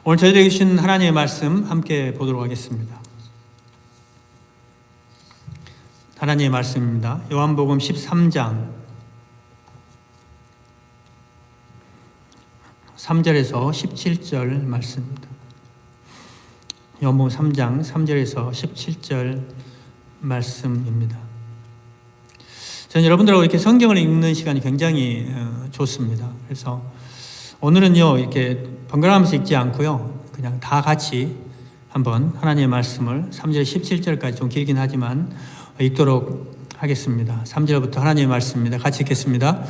오늘 저희들에게 주신 하나님의 말씀 함께 보도록 하겠습니다. 하나님의 말씀입니다. 요한복음 13장 3절에서 17절 말씀입니다. 요한복음 3장 3절에서 17절 말씀입니다. 저는 여러분들하고 이렇게 성경을 읽는 시간이 굉장히 좋습니다. 그래서 오늘은요, 이렇게 번갈아가면서 읽지 않고요, 그냥 다 같이 한번 하나님의 말씀을 3절 17절까지 좀 길긴 하지만 읽도록 하겠습니다. 3절부터 하나님의 말씀입니다. 같이 읽겠습니다.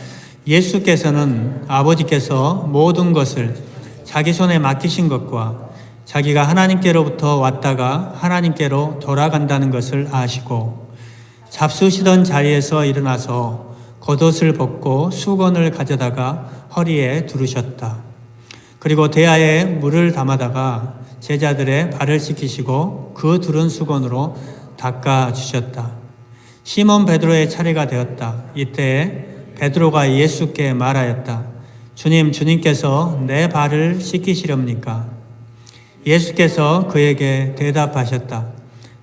예수께서는 아버지께서 모든 것을 자기 손에 맡기신 것과 자기가 하나님께로부터 왔다가 하나님께로 돌아간다는 것을 아시고 잡수시던 자리에서 일어나서 겉옷을 벗고 수건을 가져다가 허리에 두르셨다. 그리고 대야에 물을 담아다가 제자들의 발을 씻기시고 그 두른 수건으로 닦아주셨다. 시몬 베드로의 차례가 되었다. 이때 베드로가 예수께 말하였다. 주님께서 내 발을 씻기시렵니까? 예수께서 그에게 대답하셨다.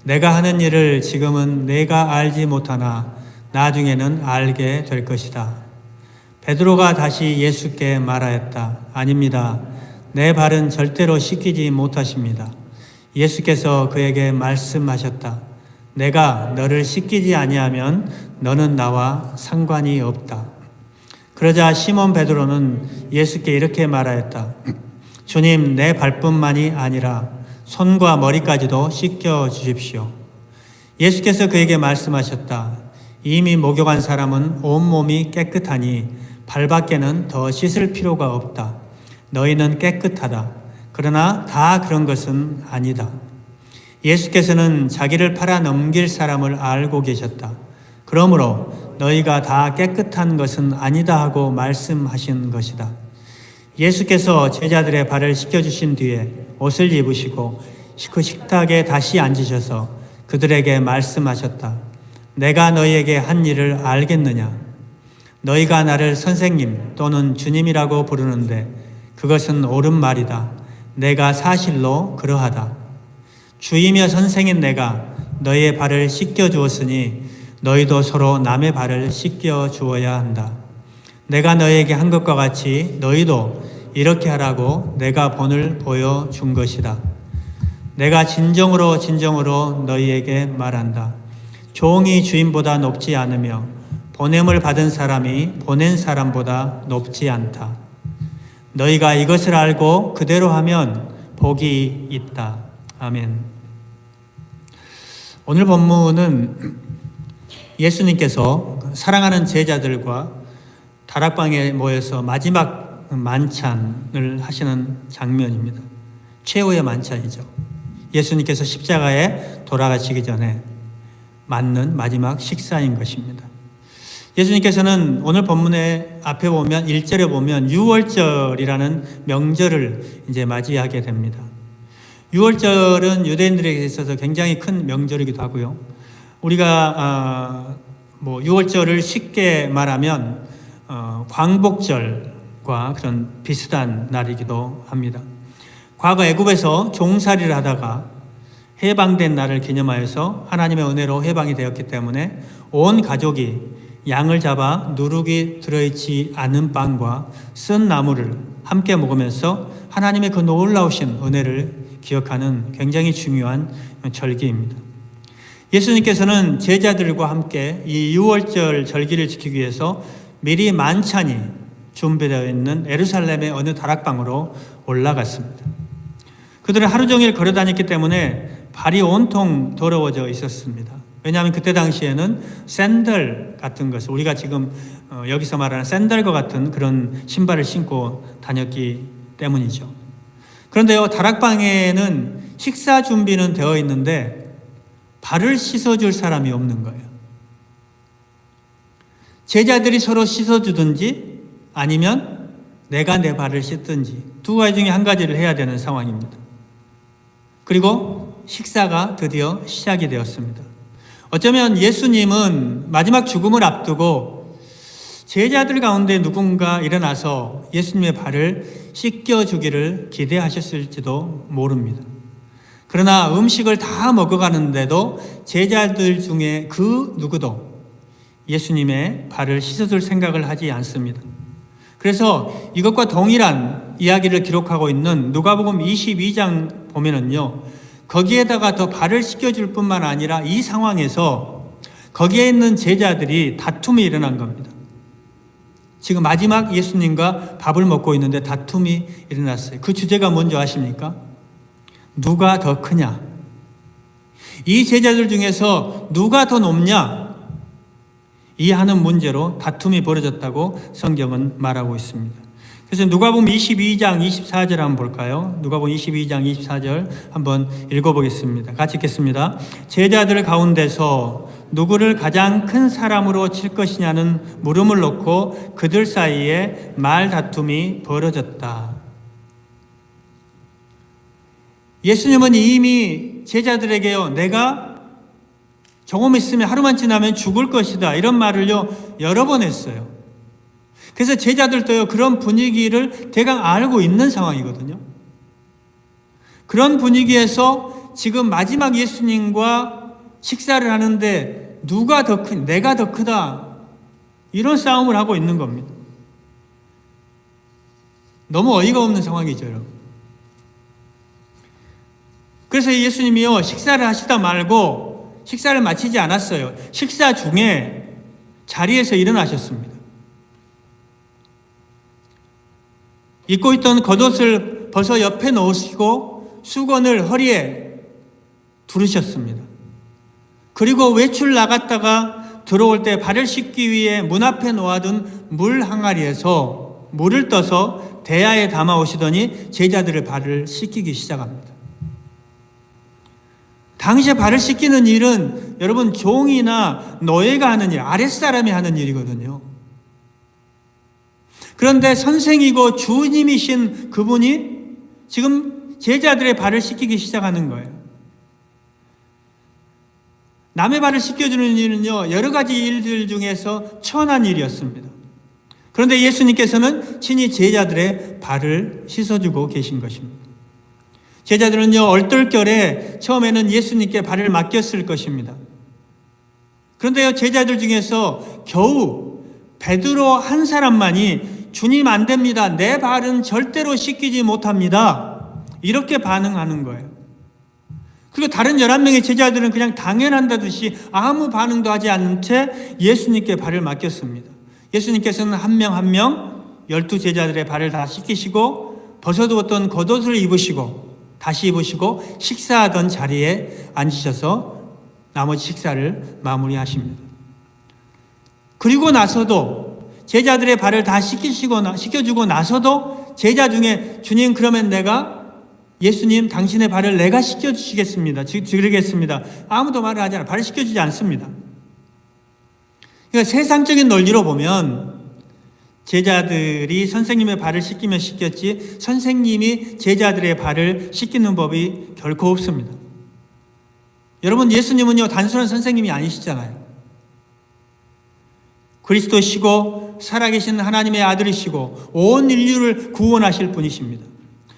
내가 하는 일을 지금은 내가 알지 못하나 나중에는 알게 될 것이다. 베드로가 다시 예수께 말하였다. 아닙니다. 내 발은 절대로 씻기지 못하십니다. 예수께서 그에게 말씀하셨다. 내가 너를 씻기지 아니하면 너는 나와 상관이 없다. 그러자 시몬 베드로는 예수께 이렇게 말하였다. 주님, 내 발뿐만이 아니라 손과 머리까지도 씻겨 주십시오. 예수께서 그에게 말씀하셨다. 이미 목욕한 사람은 온몸이 깨끗하니 발밖에는 더 씻을 필요가 없다. 너희는 깨끗하다. 그러나 다 그런 것은 아니다. 예수께서는 자기를 팔아 넘길 사람을 알고 계셨다. 그러므로 너희가 다 깨끗한 것은 아니다 하고 말씀하신 것이다. 예수께서 제자들의 발을 씻겨주신 뒤에 옷을 입으시고 그 식탁에 다시 앉으셔서 그들에게 말씀하셨다. 내가 너희에게 한 일을 알겠느냐? 너희가 나를 선생님 또는 주님이라고 부르는데 그것은 옳은 말이다. 내가 사실로 그러하다. 주이며 선생인 내가 너희의 발을 씻겨 주었으니 너희도 서로 남의 발을 씻겨 주어야 한다. 내가 너희에게 한 것과 같이 너희도 이렇게 하라고 내가 본을 보여준 것이다. 내가 진정으로 너희에게 말한다. 종이 주인보다 높지 않으며 보냄을 받은 사람이 보낸 사람보다 높지 않다. 너희가 이것을 알고 그대로 하면 복이 있다. 아멘. 오늘 본문은 예수님께서 사랑하는 제자들과 다락방에 모여서 마지막 만찬을 하시는 장면입니다. 최후의 만찬이죠. 예수님께서 십자가에 돌아가시기 전에 맞는 마지막 식사인 것입니다. 예수님께서는 오늘 본문의 앞에 보면 1절에 보면 유월절이라는 명절을 이제 맞이하게 됩니다. 유월절은 유대인들에게 있어서 굉장히 큰 명절이기도 하고요. 우리가 유월절을 쉽게 말하면 광복절과 그런 비슷한 날이기도 합니다. 과거 애굽에서 종살이를 하다가 해방된 날을 기념하여서 하나님의 은혜로 해방이 되었기 때문에 온 가족이 양을 잡아 누룩이 들어있지 않은 빵과 쓴 나물을 함께 먹으면서 하나님의 그 놀라우신 은혜를 기억하는 굉장히 중요한 절기입니다. 예수님께서는 제자들과 함께 이 유월절 절기를 지키기 위해서 미리 만찬이 준비되어 있는 예루살렘의 어느 다락방으로 올라갔습니다. 그들은 하루 종일 걸어 다녔기 때문에 발이 온통 더러워져 있었습니다. 왜냐하면 그때 당시에는 샌들 같은 것을 우리가 지금 여기서 말하는 샌들과 같은 그런 신발을 신고 다녔기 때문이죠. 그런데요, 다락방에는 식사 준비는 되어 있는데 발을 씻어줄 사람이 없는 거예요. 제자들이 서로 씻어주든지 아니면 내가 내 발을 씻든지 두 가지 중에 한 가지를 해야 되는 상황입니다. 그리고 식사가 드디어 시작이 되었습니다. 어쩌면 예수님은 마지막 죽음을 앞두고 제자들 가운데 누군가 일어나서 예수님의 발을 씻겨주기를 기대하셨을지도 모릅니다. 그러나 음식을 다 먹어가는데도 제자들 중에 그 누구도 예수님의 발을 씻어줄 생각을 하지 않습니다. 그래서 이것과 동일한 이야기를 기록하고 있는 누가복음 22장 보면은요, 거기에다가 더 발을 씻겨줄 뿐만 아니라 이 상황에서 거기에 있는 제자들이 다툼이 일어난 겁니다. 지금 마지막 예수님과 밥을 먹고 있는데 다툼이 일어났어요. 그 주제가 뭔지 아십니까? 누가 더 크냐? 이 제자들 중에서 누가 더 높냐? 이 하는 문제로 다툼이 벌어졌다고 성경은 말하고 있습니다. 그래서 누가복음 22장 24절 한번 볼까요? 누가복음 22장 24절 한번 읽어보겠습니다. 같이 읽겠습니다. 제자들 가운데서 누구를 가장 큰 사람으로 칠 것이냐는 물음을 놓고 그들 사이에 말다툼이 벌어졌다. 예수님은 이미 제자들에게요, 내가 조금 있으면 하루만 지나면 죽을 것이다, 이런 말을요 여러 번 했어요. 그래서 제자들도요 그런 분위기를 대강 알고 있는 상황이거든요. 그런 분위기에서 지금 마지막 예수님과 식사를 하는데 누가 더 큰, 내가 더 크다, 이런 싸움을 하고 있는 겁니다. 너무 어이가 없는 상황이죠, 여러분. 그래서 예수님이요 식사를 하시다 말고 식사를 마치지 않았어요. 식사 중에 자리에서 일어나셨습니다. 입고 있던 겉옷을 벗어 옆에 놓으시고 수건을 허리에 두르셨습니다. 그리고 외출 나갔다가 들어올 때 발을 씻기 위해 문 앞에 놓아둔 물 항아리에서 물을 떠서 대야에 담아 오시더니 제자들의 발을 씻기기 시작합니다. 당시에 발을 씻기는 일은 여러분 종이나 노예가 하는 일, 아랫사람이 하는 일이거든요. 그런데 선생이고 주님이신 그분이 지금 제자들의 발을 씻기기 시작하는 거예요. 남의 발을 씻겨주는 일은요, 여러 가지 일들 중에서 천한 일이었습니다. 그런데 예수님께서는 친히 제자들의 발을 씻어주고 계신 것입니다. 제자들은요, 얼떨결에 처음에는 예수님께 발을 맡겼을 것입니다. 그런데요, 제자들 중에서 겨우 베드로 한 사람만이 주님 안 됩니다. 내 발은 절대로 씻기지 못합니다. 이렇게 반응하는 거예요. 그리고 다른 11명의 제자들은 그냥 당연한다듯이 아무 반응도 하지 않는 채 예수님께 발을 맡겼습니다. 예수님께서는 한 명 한 명 12제자들의 발을 다 씻기시고 벗어두었던 겉옷을 입으시고 다시 입으시고 식사하던 자리에 앉으셔서 나머지 식사를 마무리하십니다. 그리고 나서도 제자들의 발을 다 씻겨주고 나서도 제자 중에 주님 그러면 예수님 당신의 발을 내가 씻겨주시겠습니다. 드리겠습니다. 아무도 말을 하지 않아요. 발을 씻겨주지 않습니다. 그러니까 세상적인 논리로 보면 제자들이 선생님의 발을 씻기면 씻겼지 선생님이 제자들의 발을 씻기는 법이 결코 없습니다. 여러분 예수님은요 단순한 선생님이 아니시잖아요. 그리스도시고 살아계신 하나님의 아들이시고 온 인류를 구원하실 분이십니다.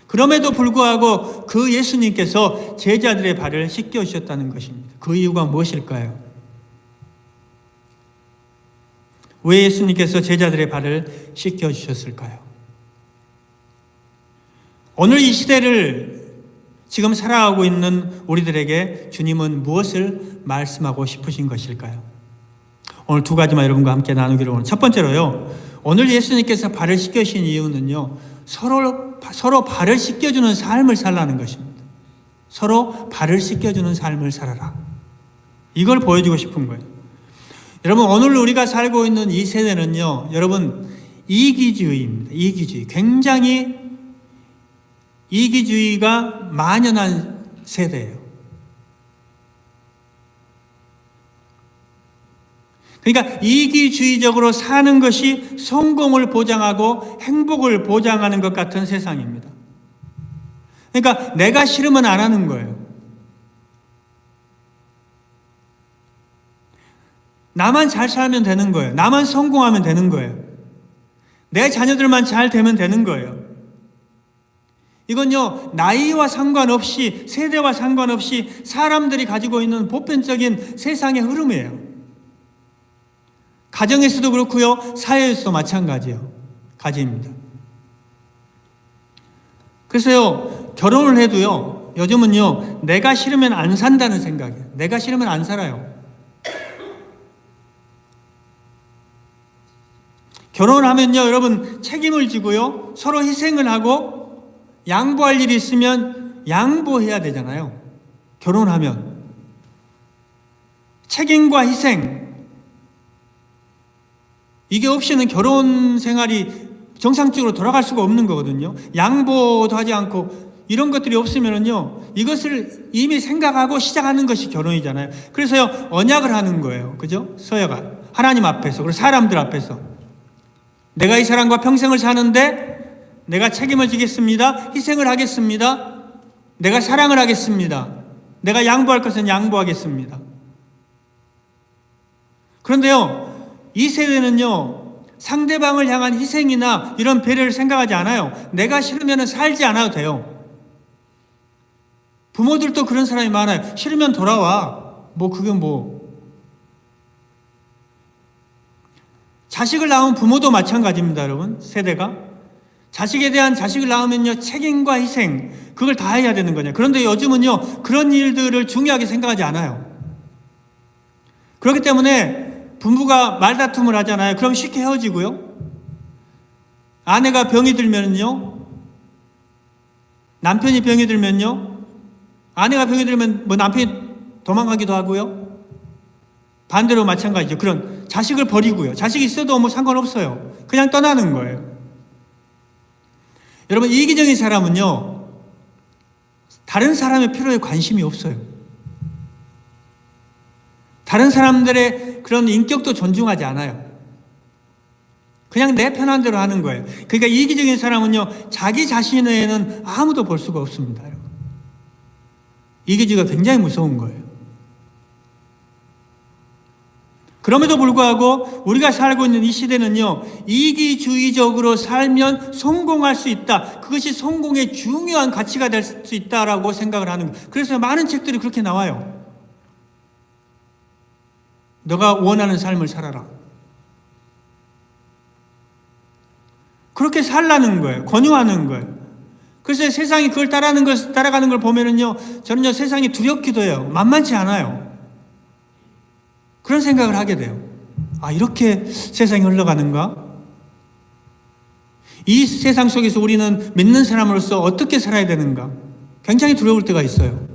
그럼에도 불구하고 그 예수님께서 제자들의 발을 씻겨주셨다는 것입니다. 그 이유가 무엇일까요? 왜 예수님께서 제자들의 발을 씻겨주셨을까요? 오늘 이 시대를 지금 살아가고 있는 우리들에게 주님은 무엇을 말씀하고 싶으신 것일까요? 오늘 두 가지만 여러분과 함께 나누기를 원합니다. 첫 번째로요, 오늘 예수님께서 발을 씻겨주신 이유는요, 서로 발을 씻겨주는 삶을 살라는 것입니다. 서로 발을 씻겨주는 삶을 살아라. 이걸 보여주고 싶은 거예요. 여러분 오늘 우리가 살고 있는 이 세대는요, 여러분 이기주의입니다. 이기주의. 굉장히 이기주의가 만연한 세대예요. 그러니까 이기주의적으로 사는 것이 성공을 보장하고 행복을 보장하는 것 같은 세상입니다. 그러니까 내가 싫으면 안 하는 거예요. 나만 잘 살면 되는 거예요. 나만 성공하면 되는 거예요. 내 자녀들만 잘 되면 되는 거예요. 이건요, 나이와 상관없이, 세대와 상관없이 사람들이 가지고 있는 보편적인 세상의 흐름이에요. 가정에서도 그렇고요, 사회에서도 마찬가지예요. 가지입니다. 그래서요, 결혼을 해도요, 요즘은요, 내가 싫으면 안 산다는 생각이에요. 내가 싫으면 안 살아요. 결혼을 하면요, 여러분, 책임을 지고요, 서로 희생을 하고, 양보할 일이 있으면 양보해야 되잖아요. 결혼하면. 책임과 희생. 이게 없이는 결혼 생활이 정상적으로 돌아갈 수가 없는 거거든요. 양보도 하지 않고, 이런 것들이 없으면요, 이것을 이미 생각하고 시작하는 것이 결혼이잖아요. 그래서요, 언약을 하는 거예요. 그죠? 서여가. 하나님 앞에서, 그리고 사람들 앞에서. 내가 이 사람과 평생을 사는데 내가 책임을 지겠습니다. 희생을 하겠습니다. 내가 사랑을 하겠습니다. 내가 양보할 것은 양보하겠습니다. 그런데요, 이 세대는요, 상대방을 향한 희생이나 이런 배려를 생각하지 않아요. 내가 싫으면 살지 않아도 돼요. 부모들도 그런 사람이 많아요. 싫으면 돌아와. 그게 자식을 낳은 부모도 마찬가지입니다, 여러분. 세대가. 자식에 대한 자식을 낳으면요, 책임과 희생, 그걸 다 해야 되는 거냐. 그런데 요즘은요, 그런 일들을 중요하게 생각하지 않아요. 그렇기 때문에 부부가 말다툼을 하잖아요. 그럼 쉽게 헤어지고요. 아내가 병이 들면요, 남편이 병이 들면요, 아내가 병이 들면 남편이 도망가기도 하고요. 반대로 마찬가지죠. 그런 자식을 버리고요. 자식이 있어도 상관없어요. 그냥 떠나는 거예요. 여러분, 이기적인 사람은요, 다른 사람의 필요에 관심이 없어요. 다른 사람들의 그런 인격도 존중하지 않아요. 그냥 내 편한 대로 하는 거예요. 그러니까 이기적인 사람은요, 자기 자신에는 아무도 볼 수가 없습니다. 이기주의가 굉장히 무서운 거예요. 그럼에도 불구하고 우리가 살고 있는 이 시대는요, 이기주의적으로 살면 성공할 수 있다. 그것이 성공의 중요한 가치가 될 수 있다라고 생각을 하는 거예요. 그래서 많은 책들이 그렇게 나와요. 너가 원하는 삶을 살아라. 그렇게 살라는 거예요. 권유하는 거예요. 그래서 세상이 그걸 따라가는 걸 보면은요, 저는요, 세상이 두렵기도 해요. 만만치 않아요. 그런 생각을 하게 돼요. 이렇게 세상이 흘러가는가? 이 세상 속에서 우리는 믿는 사람으로서 어떻게 살아야 되는가? 굉장히 두려울 때가 있어요.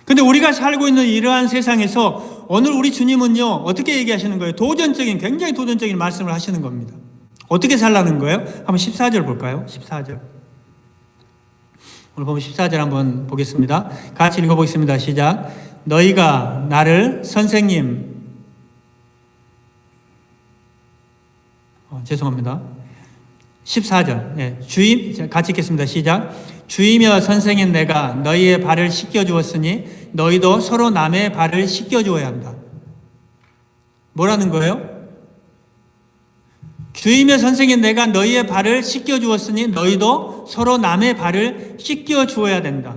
근데 우리가 살고 있는 이러한 세상에서 오늘 우리 주님은요, 어떻게 얘기하시는 거예요? 굉장히 도전적인 말씀을 하시는 겁니다. 어떻게 살라는 거예요? 한번 14절 볼까요? 14절. 오늘 보면 14절 한번 보겠습니다. 같이 읽어보겠습니다. 시작. 너희가 나를 선생님, 죄송합니다. 14절. 주임, 같이 읽겠습니다. 시작. 주이며 선생인 내가 너희의 발을 씻겨 주었으니 너희도 서로 남의 발을 씻겨 주어야 한다. 뭐라는 거예요? 주이며 선생인 내가 너희의 발을 씻겨 주었으니 너희도 서로 남의 발을 씻겨 주어야 된다.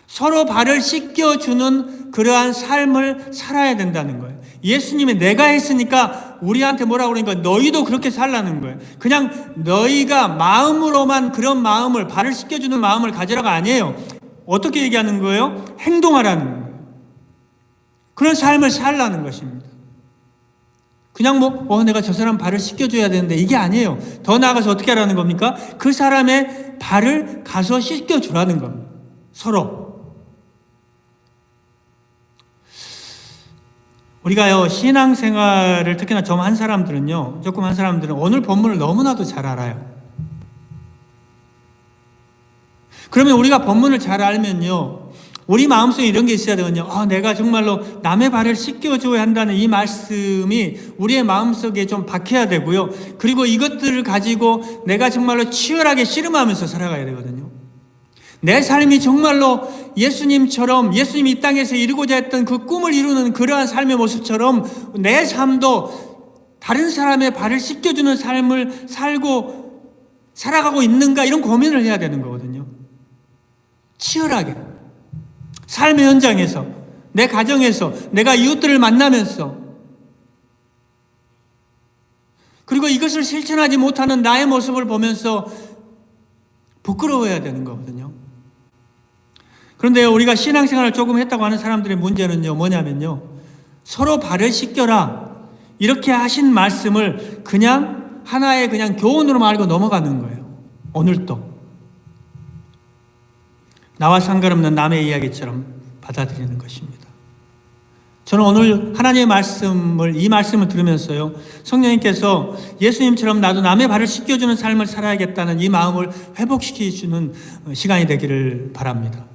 서로 발을 씻겨주는 그러한 삶을 살아야 된다는 거예요. 예수님이 내가 했으니까 우리한테 뭐라고 그러니까 너희도 그렇게 살라는 거예요. 그냥 너희가 마음으로만 그런 마음을, 발을 씻겨주는 마음을 가지라가 아니에요. 어떻게 얘기하는 거예요? 행동하라는 거예요. 그런 삶을 살라는 것입니다. 그냥 내가 저 사람 발을 씻겨줘야 되는데 이게 아니에요. 더 나아가서 어떻게 하라는 겁니까? 그 사람의 발을 가서 씻겨주라는 겁니다. 서로. 우리가요, 신앙생활을 특히나 조금 한 사람들은 오늘 본문을 너무나도 잘 알아요. 그러면 우리가 본문을 잘 알면요, 우리 마음속에 이런 게 있어야 되거든요. 내가 정말로 남의 발을 씻겨줘야 한다는 이 말씀이 우리의 마음속에 좀 박혀야 되고요. 그리고 이것들을 가지고 내가 정말로 치열하게 씨름하면서 살아가야 되거든요. 내 삶이 정말로 예수님처럼, 예수님이 이 땅에서 이루고자 했던 그 꿈을 이루는 그러한 삶의 모습처럼 내 삶도 다른 사람의 발을 씻겨주는 삶을 살아가고 있는가, 이런 고민을 해야 되는 거거든요. 치열하게 삶의 현장에서, 내 가정에서, 내가 이웃들을 만나면서, 그리고 이것을 실천하지 못하는 나의 모습을 보면서 부끄러워해야 되는 거거든요. 그런데 우리가 신앙생활을 조금 했다고 하는 사람들의 문제는요, 뭐냐면요, 서로 발을 씻겨라 이렇게 하신 말씀을 그냥 하나의 그냥 교훈으로 알고 넘어가는 거예요. 오늘도 나와 상관없는 남의 이야기처럼 받아들이는 것입니다. 저는 오늘 하나님의 이 말씀을 들으면서요, 성령님께서 예수님처럼 나도 남의 발을 씻겨주는 삶을 살아야겠다는 이 마음을 회복시켜주는 시간이 되기를 바랍니다.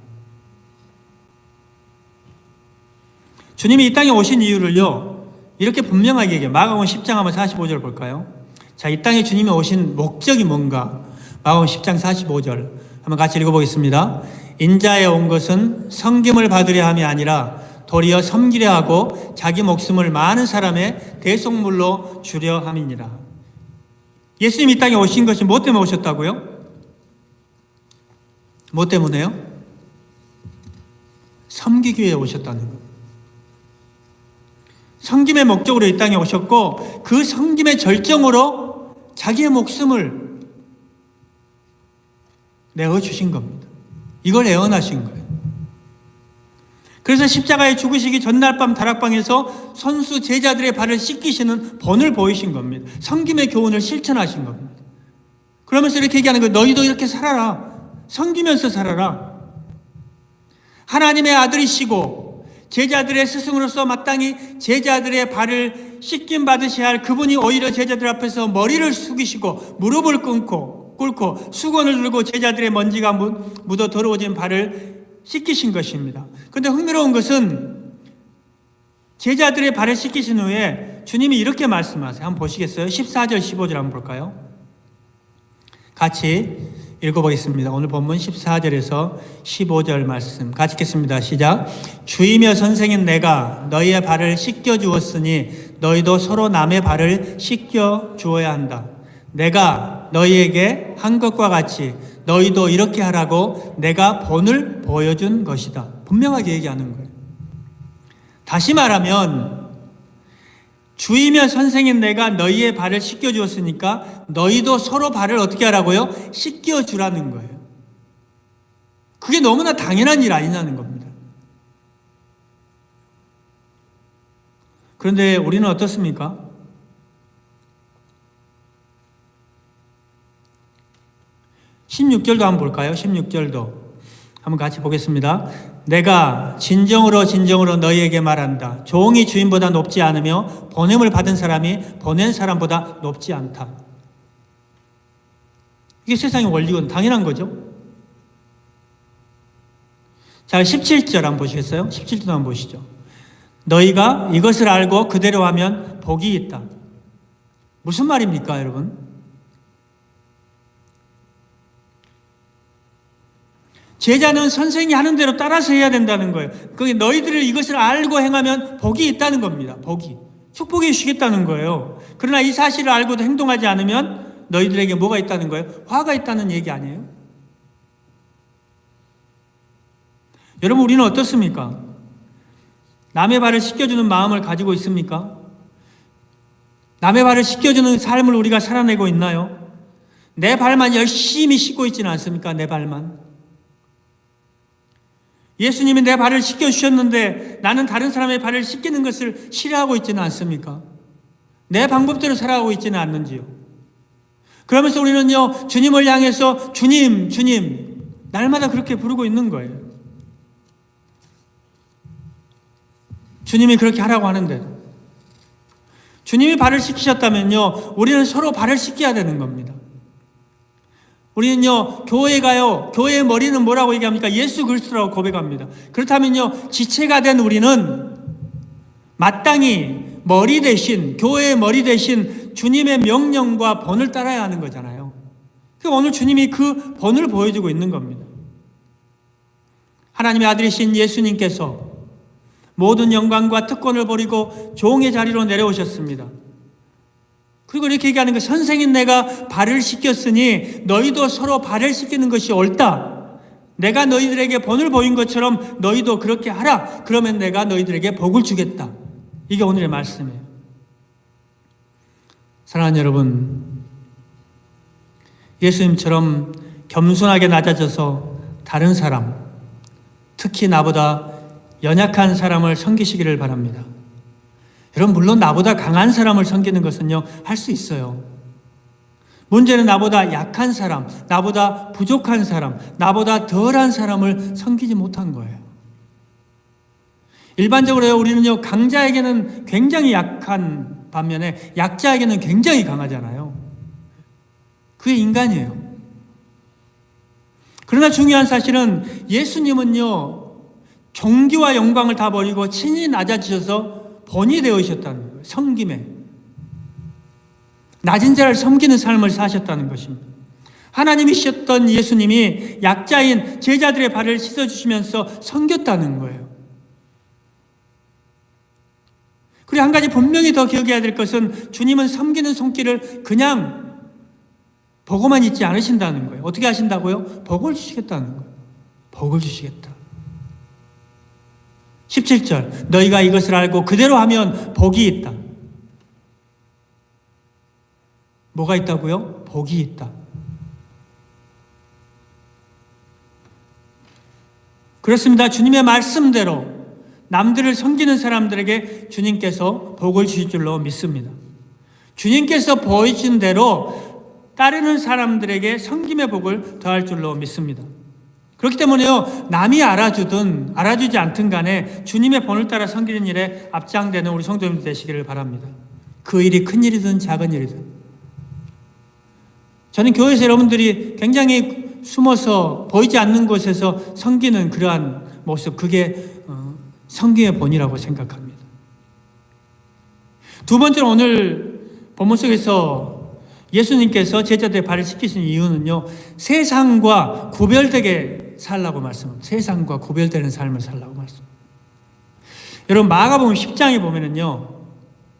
주님이 이 땅에 오신 이유를요, 이렇게 분명하게 얘기해요. 마가복음 10장 한번 45절 볼까요? 자, 이 땅에 주님이 오신 목적이 뭔가? 마가복음 10장 45절 한번 같이 읽어보겠습니다. 인자에 온 것은 섬김을 받으려 함이 아니라 도리어 섬기려 하고 자기 목숨을 많은 사람의 대속물로 주려 함이니라. 예수님이 이 땅에 오신 것이 뭐 때문에 오셨다고요? 뭐 때문에요? 섬기기 위해 오셨다는 거예요. 섬김의 목적으로 이 땅에 오셨고, 그 섬김의 절정으로 자기의 목숨을 내어주신 겁니다. 이걸 애원하신 거예요. 그래서 십자가에 죽으시기 전날 밤 다락방에서 선수 제자들의 발을 씻기시는 본을 보이신 겁니다. 섬김의 교훈을 실천하신 겁니다. 그러면서 이렇게 얘기하는 거예요. 너희도 이렇게 살아라. 섬기면서 살아라. 하나님의 아들이시고 제자들의 스승으로서 마땅히 제자들의 발을 씻김 받으셔야 할 그분이 오히려 제자들 앞에서 머리를 숙이시고 무릎을 꿇고 수건을 들고 제자들의 먼지가 묻어 더러워진 발을 씻기신 것입니다. 그런데 흥미로운 것은 제자들의 발을 씻기신 후에 주님이 이렇게 말씀하세요. 한번 보시겠어요? 14절 15절 한번 볼까요? 같이 읽어보겠습니다. 오늘 본문 14절에서 15절 말씀 같이 읽겠습니다. 시작. 주이며 선생인 내가 너희의 발을 씻겨 주었으니 너희도 서로 남의 발을 씻겨 주어야 한다. 내가 너희에게 한 것과 같이 너희도 이렇게 하라고 내가 본을 보여준 것이다. 분명하게 얘기하는 거예요. 다시 말하면 주이며 선생인 내가 너희의 발을 씻겨 주었으니까 너희도 서로 발을 어떻게 하라고요? 씻겨 주라는 거예요. 그게 너무나 당연한 일 아니냐는 겁니다. 그런데 우리는 어떻습니까? 16절도 한번 볼까요? 16절도 한번 같이 보겠습니다. 내가 진정으로 너희에게 말한다. 종이 주인보다 높지 않으며 보냄을 받은 사람이 보낸 사람보다 높지 않다. 이게 세상의 원리거든요. 당연한 거죠. 자, 17절 한번 보시겠어요? 17절 한번 보시죠. 너희가 이것을 알고 그대로 하면 복이 있다. 무슨 말입니까, 여러분? 제자는 선생이 하는 대로 따라서 해야 된다는 거예요. 그게 너희들이 이것을 알고 행하면 복이 있다는 겁니다. 복이. 축복이 주시겠다는 거예요. 그러나 이 사실을 알고도 행동하지 않으면 너희들에게 뭐가 있다는 거예요? 화가 있다는 얘기 아니에요? 여러분, 우리는 어떻습니까? 남의 발을 씻겨주는 마음을 가지고 있습니까? 남의 발을 씻겨주는 삶을 우리가 살아내고 있나요? 내 발만 열심히 씻고 있지는 않습니까? 내 발만. 예수님이 내 발을 씻겨주셨는데 나는 다른 사람의 발을 씻기는 것을 싫어하고 있지는 않습니까? 내 방법대로 살아가고 있지는 않는지요? 그러면서 우리는요, 주님을 향해서 주님, 날마다 그렇게 부르고 있는 거예요. 주님이 그렇게 하라고 하는데 주님이 발을 씻기셨다면요, 우리는 서로 발을 씻겨야 되는 겁니다. 우리는요, 교회 가요. 교회의 머리는 뭐라고 얘기합니까? 예수 그리스도라고 고백합니다. 그렇다면요, 지체가 된 우리는 마땅히 머리 대신, 교회의 머리 대신 주님의 명령과 본을 따라야 하는 거잖아요. 그러니까 오늘 주님이 그 본을 보여주고 있는 겁니다. 하나님의 아들이신 예수님께서 모든 영광과 특권을 버리고 종의 자리로 내려오셨습니다. 그리고 이렇게 얘기하는 거, 선생님 내가 발을 씻겼으니 너희도 서로 발을 씻기는 것이 옳다. 내가 너희들에게 본을 보인 것처럼 너희도 그렇게 하라. 그러면 내가 너희들에게 복을 주겠다. 이게 오늘의 말씀이에요. 사랑하는 여러분, 예수님처럼 겸손하게 낮아져서 다른 사람, 특히 나보다 연약한 사람을 섬기시기를 바랍니다. 여러분, 물론 나보다 강한 사람을 섬기는 것은요, 할 수 있어요. 문제는 나보다 약한 사람, 나보다 부족한 사람, 나보다 덜한 사람을 섬기지 못한 거예요. 일반적으로 우리는요, 강자에게는 굉장히 약한 반면에 약자에게는 굉장히 강하잖아요. 그게 인간이에요. 그러나 중요한 사실은 예수님은요, 존귀와 영광을 다 버리고 친히 낮아지셔서 본이 되으셨다는 거예요. 섬김에. 낮은 자를 섬기는 삶을 사셨다는 것입니다. 하나님이셨던 예수님이 약자인 제자들의 발을 씻어주시면서 섬겼다는 거예요. 그리고 한 가지 분명히 더 기억해야 될 것은 주님은 섬기는 손길을 그냥 보고만 있지 않으신다는 거예요. 어떻게 하신다고요? 복을 주시겠다는 거예요. 복을 주시겠다. 17절, 너희가 이것을 알고 그대로 하면 복이 있다. 뭐가 있다고요? 복이 있다. 그렇습니다. 주님의 말씀대로 남들을 섬기는 사람들에게 주님께서 복을 주실 줄로 믿습니다. 주님께서 보이신 대로 따르는 사람들에게 섬김의 복을 더할 줄로 믿습니다. 그렇기 때문에요, 남이 알아주든 알아주지 않든 간에 주님의 본을 따라 섬기는 일에 앞장되는 우리 성도님들 되시기를 바랍니다. 그 일이 큰 일이든 작은 일이든. 저는 교회에서 여러분들이 굉장히 숨어서 보이지 않는 곳에서 섬기는 그러한 모습, 그게 섬김의 본이라고 생각합니다. 두 번째로 오늘 본문 속에서 예수님께서 제자들의 발을 씻기신 이유는요, 세상과 구별되게 살라고 말씀합니다. 세상과 구별되는 삶을 살라고 말씀합니다. 여러분, 마가복음 10장에 보면은요,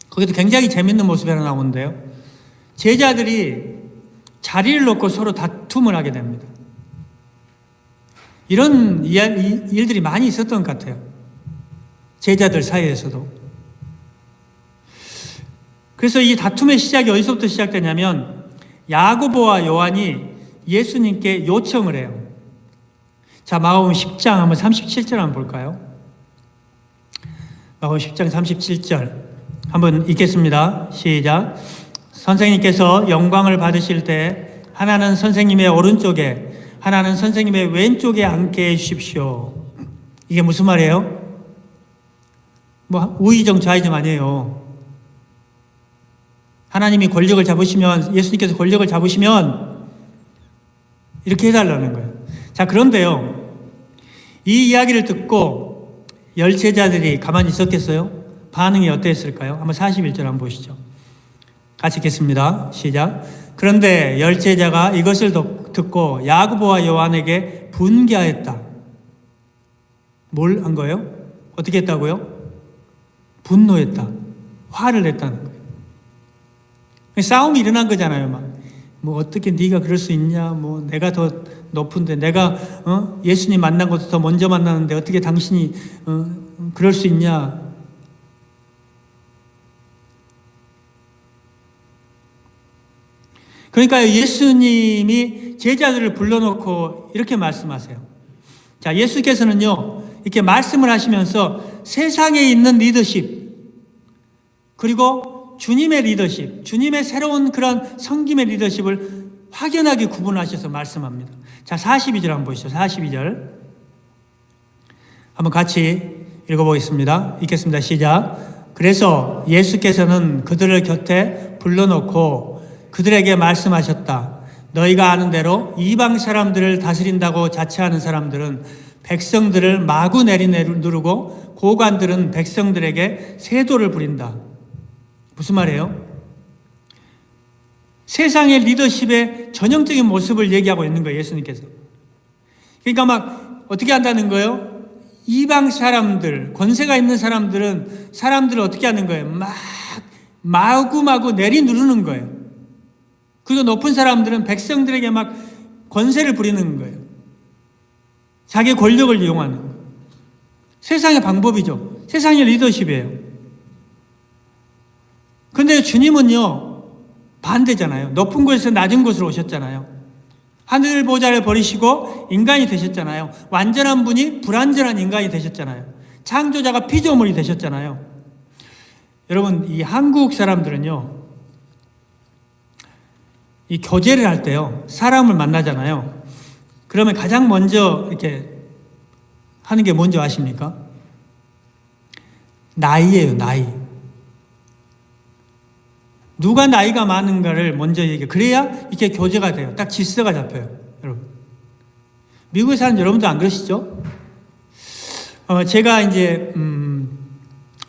거기도 굉장히 재밌는 모습이 하나 나오는데요, 제자들이 자리를 놓고 서로 다툼을 하게 됩니다. 이런 일들이 많이 있었던 것 같아요. 제자들 사이에서도. 그래서 이 다툼의 시작이 어디서부터 시작되냐면 야고보와 요한이 예수님께 요청을 해요. 자, 마가복음 10장 한번 37절 한번 볼까요? 마가복음 10장 37절 한번 읽겠습니다. 시작. 선생님께서 영광을 받으실 때 하나는 선생님의 오른쪽에 하나는 선생님의 왼쪽에 앉게 해주십시오. 이게 무슨 말이에요? 뭐 우의정 좌의정 아니에요. 하나님이 권력을 잡으시면, 예수님께서 권력을 잡으시면 이렇게 해달라는 거예요. 자, 그런데요, 이 이야기를 듣고 열제자들이 가만히 있었겠어요? 반응이 어땠을까요? 한번 41절 한번 보시죠. 같이 읽겠습니다. 시작. 그런데 열제자가 이것을 듣고 야고보와 요한에게 분개하였다. 뭘 한 거예요? 어떻게 했다고요? 분노했다. 화를 냈다는 거예요. 싸움이 일어난 거잖아요. 막. 뭐 어떻게 네가 그럴 수 있냐? 뭐 내가 더 높은데, 내가 예수님 만난 것도 더 먼저 만났는데 어떻게 당신이 그럴 수 있냐? 그러니까 예수님이 제자들을 불러놓고 이렇게 말씀하세요. 자, 예수께서는요, 이렇게 말씀을 하시면서 세상에 있는 리더십, 그리고 주님의 리더십, 주님의 새로운 그런 섬김의 리더십을 확연하게 구분하셔서 말씀합니다. 자, 42절 한번 보시죠. 42절. 한번 같이 읽어보겠습니다. 읽겠습니다. 시작. 그래서 예수께서는 그들을 곁에 불러놓고 그들에게 말씀하셨다. 너희가 아는 대로 이방 사람들을 다스린다고 자처하는 사람들은 백성들을 마구 내리누르고 고관들은 백성들에게 세도를 부린다. 무슨 말이에요? 세상의 리더십의 전형적인 모습을 얘기하고 있는 거예요, 예수님께서. 그러니까 막 어떻게 한다는 거예요? 이방 사람들, 권세가 있는 사람들은 사람들을 어떻게 하는 거예요? 막 마구마구 내리누르는 거예요. 그리고 높은 사람들은 백성들에게 막 권세를 부리는 거예요. 자기의 권력을 이용하는 거예요. 세상의 방법이죠. 세상의 리더십이에요. 그런데 주님은요, 반대잖아요. 높은 곳에서 낮은 곳으로 오셨잖아요. 하늘 보좌를 버리시고 인간이 되셨잖아요. 완전한 분이 불완전한 인간이 되셨잖아요. 창조자가 피조물이 되셨잖아요. 여러분, 이 한국 사람들은요, 이 교제를 할 때요, 사람을 만나잖아요. 그러면 가장 먼저 이렇게 하는 게 뭔지 아십니까? 나이예요, 나이. 누가 나이가 많은가를 먼저 얘기해. 그래야 이렇게 교제가 돼요. 딱 질서가 잡혀요, 여러분. 미국에 사는 여러분도 안 그러시죠? 제가 이제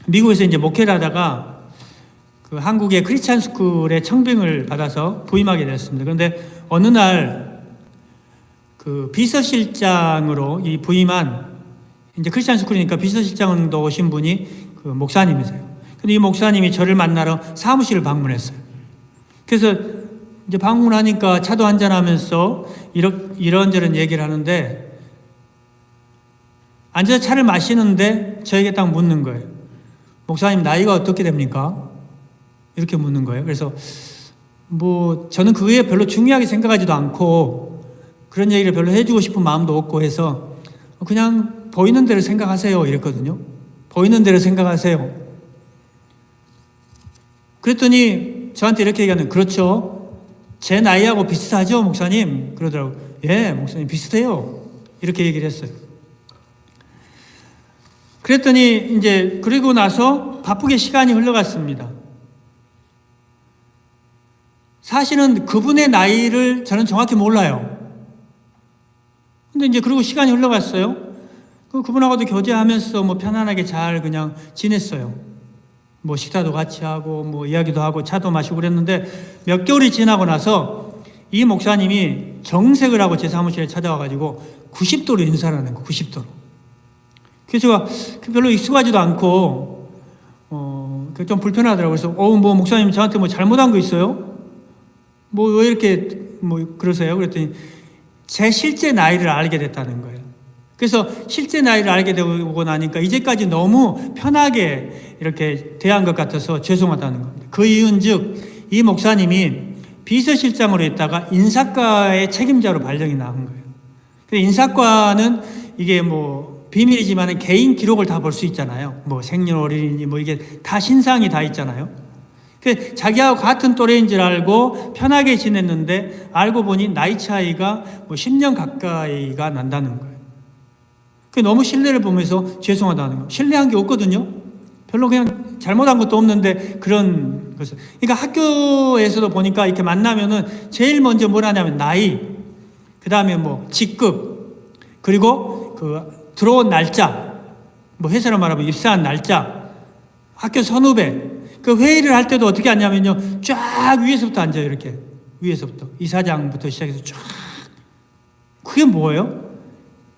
미국에서 이제 목회를 하다가 그 한국의 크리스찬 스쿨에 청빙을 받아서 부임하게 되었습니다. 그런데 어느 날 그 비서실장으로 이 부임한, 이제 크리스찬 스쿨이니까 비서실장도 오신 분이 그 목사님이세요. 근데 이 목사님이 저를 만나러 사무실을 방문했어요. 그래서 이제 방문하니까 차도 한잔하면서 이런저런 얘기를 하는데, 앉아서 차를 마시는데 저에게 딱 묻는 거예요. 목사님, 나이가 어떻게 됩니까? 이렇게 묻는 거예요. 그래서 저는 그게 별로 중요하게 생각하지도 않고 그런 얘기를 별로 해주고 싶은 마음도 없고 해서 그냥 보이는 대로 생각하세요 이랬거든요. 보이는 대로 생각하세요. 그랬더니 저한테 이렇게 얘기하는, 그렇죠, 제 나이하고 비슷하죠 목사님? 그러더라고요. 예, 목사님 비슷해요. 이렇게 얘기를 했어요. 그랬더니 이제 그리고 나서 바쁘게 시간이 흘러갔습니다. 사실은 그분의 나이를 저는 정확히 몰라요. 근데 이제 그리고 시간이 흘러갔어요. 그분하고도 교제하면서 편안하게 잘 그냥 지냈어요. 식사도 같이 하고 이야기도 하고 차도 마시고 그랬는데, 몇 개월이 지나고 나서 이 목사님이 정색을 하고 제 사무실에 찾아와가지고 90도로 인사를 하는 거예요. 90도로. 그래서 제가 별로 익숙하지도 않고 좀 불편하더라고요. 그래서 목사님 저한테 잘못한 거 있어요? 왜 이렇게 그러세요? 그랬더니 제 실제 나이를 알게 됐다는 거예요. 그래서 실제 나이를 알게 되고 나니까 이제까지 너무 편하게 이렇게 대한 것 같아서 죄송하다는 겁니다. 그 이유는즉 이 목사님이 비서실장으로 있다가 인사과의 책임자로 발령이 나온 거예요. 근데 인사과는 이게 비밀이지만 개인 기록을 다 볼 수 있잖아요. 생년월일이니 이게 다 신상이 다 있잖아요. 그 자기하고 같은 또래인 줄 알고 편하게 지냈는데 알고 보니 나이 차이가 10년 가까이가 난다는 거예요. 그 너무 신뢰를 보면서 죄송하다는 거예요. 신뢰한 게 없거든요. 별로 그냥 잘못한 것도 없는데 그런 것을. 그러니까 학교에서도 보니까 이렇게 만나면은 제일 먼저 뭘 하냐면 나이, 그 다음에 직급, 그리고 그 들어온 날짜, 회사로 말하면 입사한 날짜, 학교 선후배. 그 회의를 할 때도 어떻게 하냐면요, 쫙 위에서부터 앉아요. 이렇게 위에서부터 이사장부터 시작해서 쫙. 그게 뭐예요?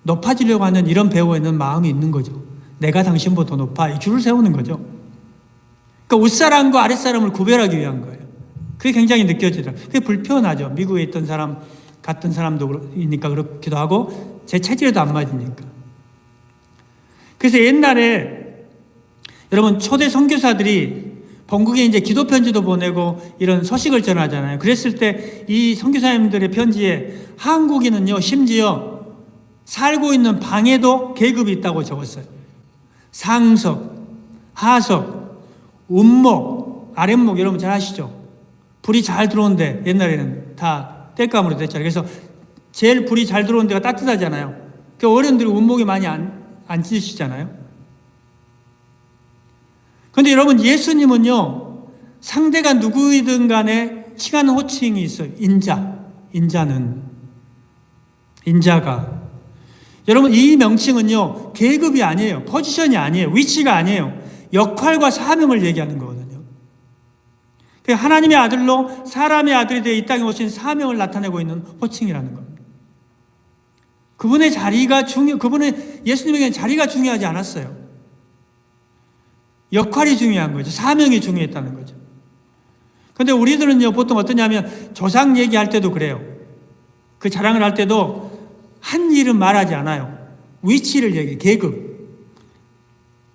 높아지려고 하는 이런 배우에는 마음이 있는 거죠. 내가 당신보다 더 높아, 이 줄을 세우는 거죠. 그러니까 윗사람과 아랫사람을 구별하기 위한 거예요. 그게 굉장히 느껴지더라고요. 그게 불편하죠. 미국에 있던 사람 같은 사람도니까 그렇기도 하고 제 체질에도 안 맞으니까. 그래서 옛날에 여러분 초대 선교사들이 본국에 이제 기도 편지도 보내고 이런 소식을 전하잖아요. 그랬을 때 이 선교사님들의 편지에 한국인은요, 심지어 살고 있는 방에도 계급이 있다고 적었어요. 상석, 하석, 운목, 아랫목, 여러분 잘 아시죠? 불이 잘 들어오는데 옛날에는 다 땔감으로 됐잖아요. 그래서 제일 불이 잘 들어오는 데가 따뜻하잖아요. 그 어른들이 운목이 많이 안 찢으시잖아요. 그런데 여러분, 예수님은요, 상대가 누구이든 간에 칭하는 호칭이 있어요. 인자가. 여러분, 이 명칭은요, 계급이 아니에요. 포지션이 아니에요. 위치가 아니에요. 역할과 사명을 얘기하는 거거든요. 하나님의 아들로 사람의 아들이 되어 이 땅에 오신 사명을 나타내고 있는 호칭이라는 겁니다. 그분의 예수님에게는 자리가 중요하지 않았어요. 역할이 중요한 거죠. 사명이 중요했다는 거죠. 근데 우리들은요, 보통 어떠냐면 조상 얘기할 때도 그래요. 그 자랑을 할 때도 한 일은 말하지 않아요. 위치를 얘기해, 계급.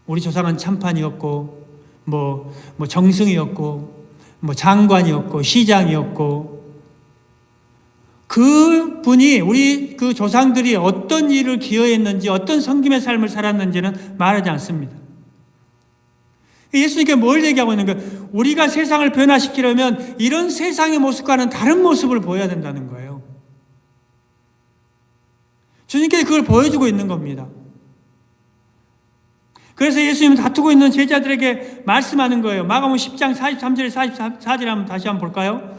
우리 조상은 참판이었고, 뭐 정승이었고, 뭐 장관이었고, 시장이었고, 그 분이, 우리 그 조상들이 어떤 일을 기여했는지, 어떤 섬김의 삶을 살았는지는 말하지 않습니다. 예수님께서 뭘 얘기하고 있는 거예요? 우리가 세상을 변화시키려면 이런 세상의 모습과는 다른 모습을 보여야 된다는 거예요. 주님께서 그걸 보여주고 있는 겁니다. 그래서 예수님은 다투고 있는 제자들에게 말씀하는 거예요. 마가복음 10장 43절 44절 한번 다시 한번 볼까요?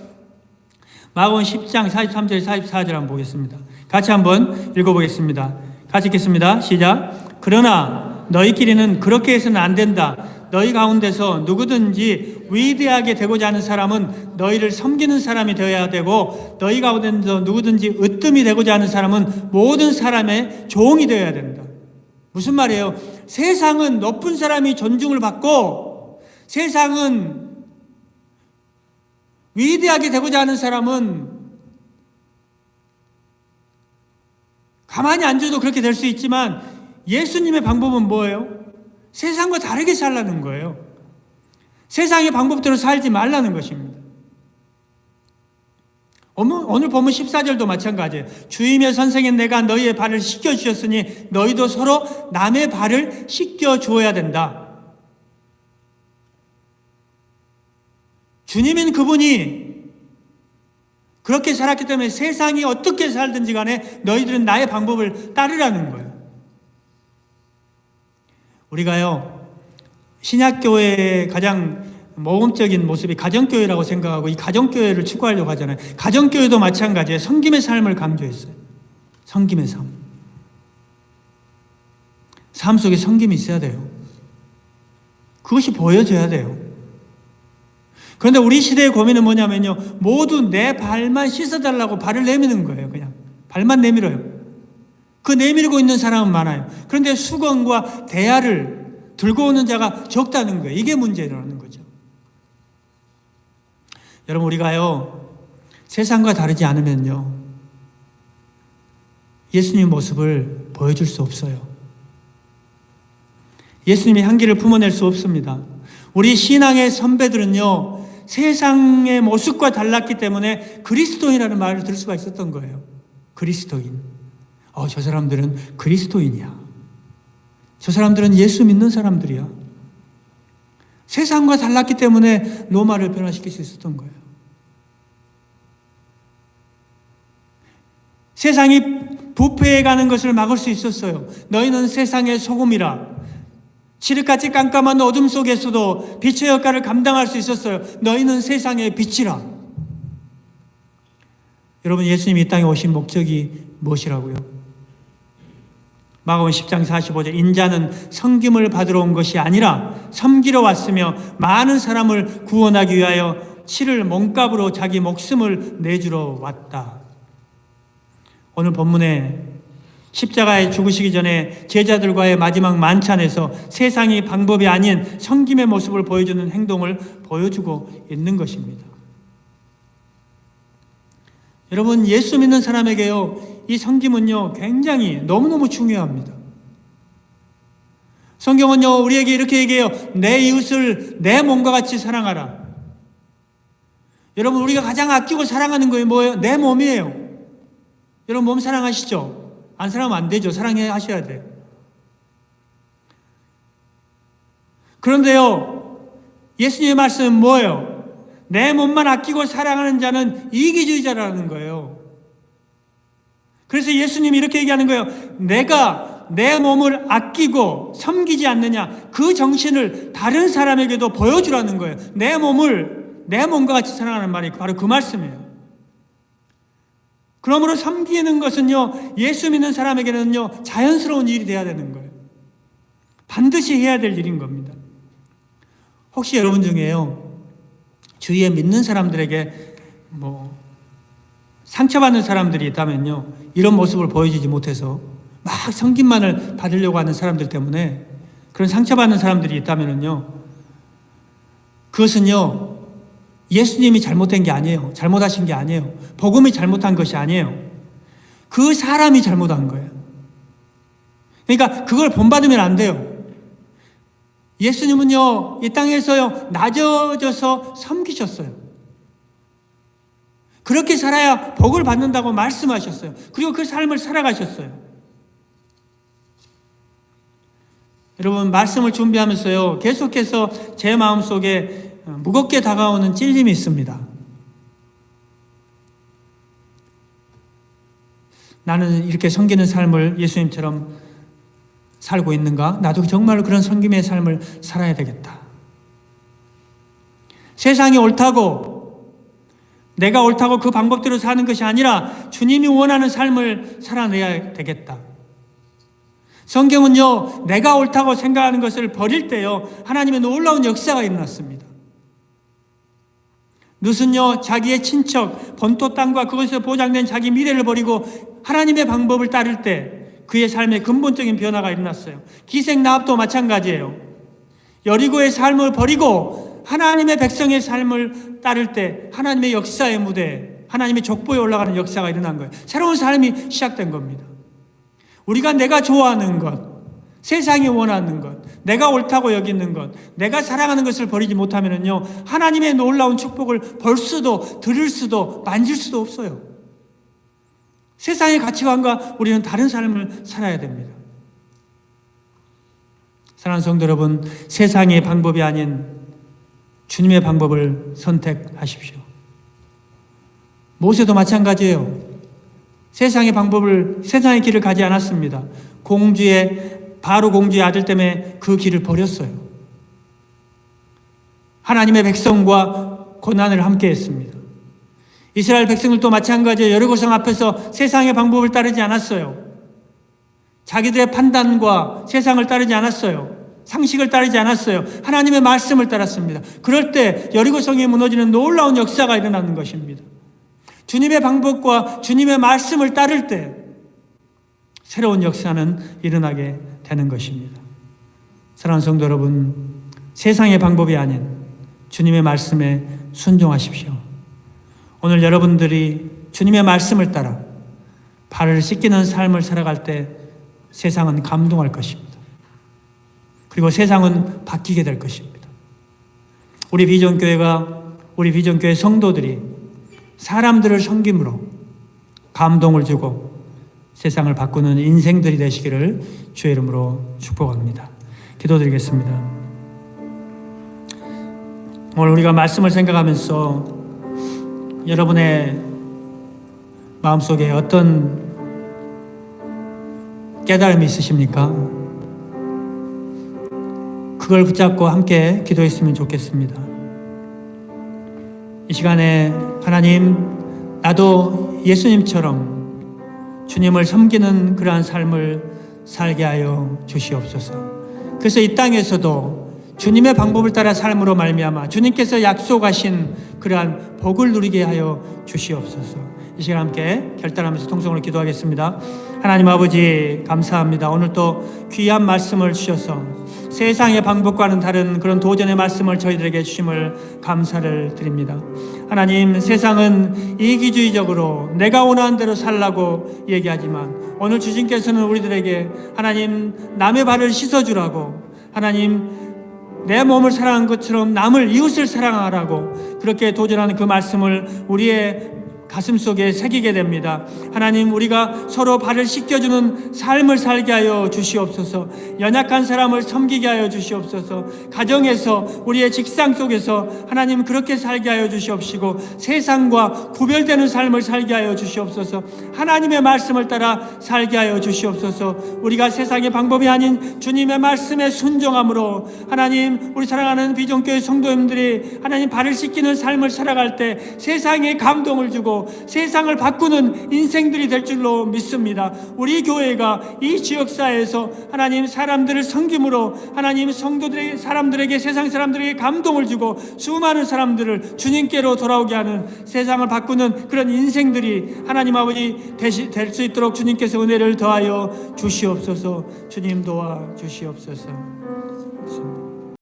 마가복음 10장 43절 44절 한번 보겠습니다. 같이 한번 읽어보겠습니다. 같이 읽겠습니다. 시작. 그러나 너희끼리는 그렇게 해서는 안 된다. 너희 가운데서 누구든지 위대하게 되고자 하는 사람은 너희를 섬기는 사람이 되어야 되고, 너희 가운데서 누구든지 으뜸이 되고자 하는 사람은 모든 사람의 종이 되어야 된다. 무슨 말이에요? 세상은 높은 사람이 존중을 받고, 세상은 위대하게 되고자 하는 사람은 가만히 앉아도 그렇게 될 수 있지만, 예수님의 방법은 뭐예요? 세상과 다르게 살라는 거예요. 세상의 방법대로 살지 말라는 것입니다. 오늘 본문 14절도 마찬가지예요. 주임의 선생인 내가 너희의 발을 씻겨주셨으니 너희도 서로 남의 발을 씻겨주어야 된다. 주님인 그분이 그렇게 살았기 때문에 세상이 어떻게 살든지 간에 너희들은 나의 방법을 따르라는 거예요. 우리가요, 신약교회의 가장 모범적인 모습이 가정교회라고 생각하고 이 가정교회를 추구하려고 하잖아요. 가정교회도 마찬가지예요. 섬김의 삶을 강조했어요. 섬김의 삶. 삶 속에 섬김이 있어야 돼요. 그것이 보여져야 돼요. 그런데 우리 시대의 고민은 뭐냐면요, 모두 내 발만 씻어달라고 발을 내미는 거예요. 그냥 발만 내밀어요. 그 내밀고 있는 사람은 많아요. 그런데 수건과 대야를 들고 오는 자가 적다는 거예요. 이게 문제라는 거죠. 여러분, 우리가요, 세상과 다르지 않으면요, 예수님의 모습을 보여줄 수 없어요. 예수님의 향기를 품어낼 수 없습니다. 우리 신앙의 선배들은요, 세상의 모습과 달랐기 때문에 그리스도인이라는 말을 들을 수가 있었던 거예요. 그리스도인. 저 사람들은 그리스도인이야. 저 사람들은 예수 믿는 사람들이야. 세상과 달랐기 때문에 로마를 변화시킬 수 있었던 거예요. 세상이 부패해가는 것을 막을 수 있었어요. 너희는 세상의 소금이라. 칠흑같이 깜깜한 어둠 속에서도 빛의 역할을 감당할 수 있었어요. 너희는 세상의 빛이라. 여러분, 예수님이 이 땅에 오신 목적이 무엇이라고요? 마가복음 10장 45절, 인자는 섬김을 받으러 온 것이 아니라 섬기러 왔으며 많은 사람을 구원하기 위하여 치를 몸값으로 자기 목숨을 내주러 왔다. 오늘 본문에 십자가에 죽으시기 전에 제자들과의 마지막 만찬에서 세상이 방법이 아닌 섬김의 모습을 보여주는 행동을 보여주고 있는 것입니다. 여러분, 예수 믿는 사람에게요, 이 섬김은요, 굉장히 너무너무 중요합니다. 성경은요, 우리에게 이렇게 얘기해요. 내 이웃을 내 몸과 같이 사랑하라. 여러분, 우리가 가장 아끼고 사랑하는 거예요. 뭐예요? 내 몸이에요. 여러분, 몸 사랑하시죠? 안 사랑하면 안 되죠. 사랑해 하셔야 돼요. 그런데요, 예수님의 말씀은 뭐예요? 내 몸만 아끼고 사랑하는 자는 이기주의자라는 거예요. 그래서 예수님이 이렇게 얘기하는 거예요. 내가 내 몸을 아끼고 섬기지 않느냐, 그 정신을 다른 사람에게도 보여주라는 거예요. 내 몸을 내 몸과 같이 사랑하는 말이 바로 그 말씀이에요. 그러므로 섬기는 것은요, 예수 믿는 사람에게는요, 자연스러운 일이 돼야 되는 거예요. 반드시 해야 될 일인 겁니다. 혹시 여러분 중에요, 주위에 믿는 사람들에게 상처받는 사람들이 있다면요, 이런 모습을 보여주지 못해서 막 섬김만을 받으려고 하는 사람들 때문에 그런 상처받는 사람들이 있다면요, 그것은요, 예수님이 잘못된 게 아니에요. 잘못하신 게 아니에요. 복음이 잘못한 것이 아니에요. 그 사람이 잘못한 거예요. 그러니까 그걸 본받으면 안 돼요. 예수님은요, 이 땅에서요, 낮아져서 섬기셨어요. 그렇게 살아야 복을 받는다고 말씀하셨어요. 그리고 그 삶을 살아가셨어요. 여러분, 말씀을 준비하면서요, 계속해서 제 마음속에 무겁게 다가오는 찔림이 있습니다. 나는 이렇게 섬기는 삶을 예수님처럼 살고 있는가? 나도 정말로 그런 섬김의 삶을 살아야 되겠다. 세상이 옳다고, 내가 옳다고 그 방법대로 사는 것이 아니라 주님이 원하는 삶을 살아내야 되겠다. 성경은요, 내가 옳다고 생각하는 것을 버릴 때요, 하나님의 놀라운 역사가 일어났습니다. 룻은요, 자기의 친척, 본토 땅과 그것에서 보장된 자기 미래를 버리고 하나님의 방법을 따를 때 그의 삶에 근본적인 변화가 일어났어요. 기생 라합도 마찬가지예요. 여리고의 삶을 버리고 하나님의 백성의 삶을 따를 때 하나님의 역사의 무대, 하나님의 족보에 올라가는 역사가 일어난 거예요. 새로운 삶이 시작된 겁니다. 우리가 내가 좋아하는 것, 세상이 원하는 것, 내가 옳다고 여기는 것, 내가 사랑하는 것을 버리지 못하면요, 하나님의 놀라운 축복을 볼 수도, 들을 수도, 만질 수도 없어요. 세상의 가치관과 우리는 다른 삶을 살아야 됩니다. 사랑하는 성도 여러분, 세상의 방법이 아닌 주님의 방법을 선택하십시오. 모세도 마찬가지예요. 세상의 길을 가지 않았습니다. 바로 공주의 아들 때문에 그 길을 버렸어요. 하나님의 백성과 고난을 함께 했습니다. 이스라엘 백성들도 마찬가지예요. 여리고성 앞에서 세상의 방법을 따르지 않았어요. 자기들의 판단과 세상을 따르지 않았어요. 상식을 따르지 않았어요. 하나님의 말씀을 따랐습니다. 그럴 때 여리고성이 무너지는 놀라운 역사가 일어나는 것입니다. 주님의 방법과 주님의 말씀을 따를 때 새로운 역사는 일어나게 되는 것입니다. 사랑하는 성도 여러분, 세상의 방법이 아닌 주님의 말씀에 순종하십시오. 오늘 여러분들이 주님의 말씀을 따라 발을 씻기는 삶을 살아갈 때 세상은 감동할 것입니다. 그리고 세상은 바뀌게 될 것입니다. 우리 비전교회 성도들이 사람들을 섬김으로 감동을 주고 세상을 바꾸는 인생들이 되시기를 주의 이름으로 축복합니다. 기도드리겠습니다. 오늘 우리가 말씀을 생각하면서 여러분의 마음속에 어떤 깨달음이 있으십니까? 그걸 붙잡고 함께 기도했으면 좋겠습니다. 이 시간에 하나님, 나도 예수님처럼 주님을 섬기는 그러한 삶을 살게 하여 주시옵소서. 그래서 이 땅에서도 주님의 방법을 따라 삶으로 말미암아 주님께서 약속하신 그러한 복을 누리게 하여 주시옵소서. 이 시간 함께 결단하면서 통성으로 기도하겠습니다. 하나님 아버지, 감사합니다. 오늘 또 귀한 말씀을 주셔서 세상의 방법과는 다른 그런 도전의 말씀을 저희들에게 주심을 감사를 드립니다. 하나님, 세상은 이기주의적으로 내가 원하는 대로 살라고 얘기하지만 오늘 주님께서는 우리들에게 하나님, 남의 발을 씻어주라고, 하나님, 내 몸을 사랑한 것처럼 남을, 이웃을 사랑하라고 그렇게 도전하는 그 말씀을 우리의 가슴 속에 새기게 됩니다. 하나님, 우리가 서로 발을 씻겨주는 삶을 살게 하여 주시옵소서. 연약한 사람을 섬기게 하여 주시옵소서. 가정에서, 우리의 직장 속에서 하나님 그렇게 살게 하여 주시옵시고 세상과 구별되는 삶을 살게 하여 주시옵소서. 하나님의 말씀을 따라 살게 하여 주시옵소서. 우리가 세상의 방법이 아닌 주님의 말씀에 순종함으로 하나님, 우리 사랑하는 비전교회 성도님들이 하나님 발을 씻기는 삶을 살아갈 때 세상에 감동을 주고 세상을 바꾸는 인생들이 될 줄로 믿습니다. 우리 교회가 이 지역사회에서 하나님 사람들을 섬김으로 하나님 성도들에게, 사람들에게, 세상 사람들에게 감동을 주고 수많은 사람들을 주님께로 돌아오게 하는, 세상을 바꾸는 그런 인생들이 하나님 아버지 될 수 있도록 주님께서 은혜를 더하여 주시옵소서. 주님 도와 주시옵소서.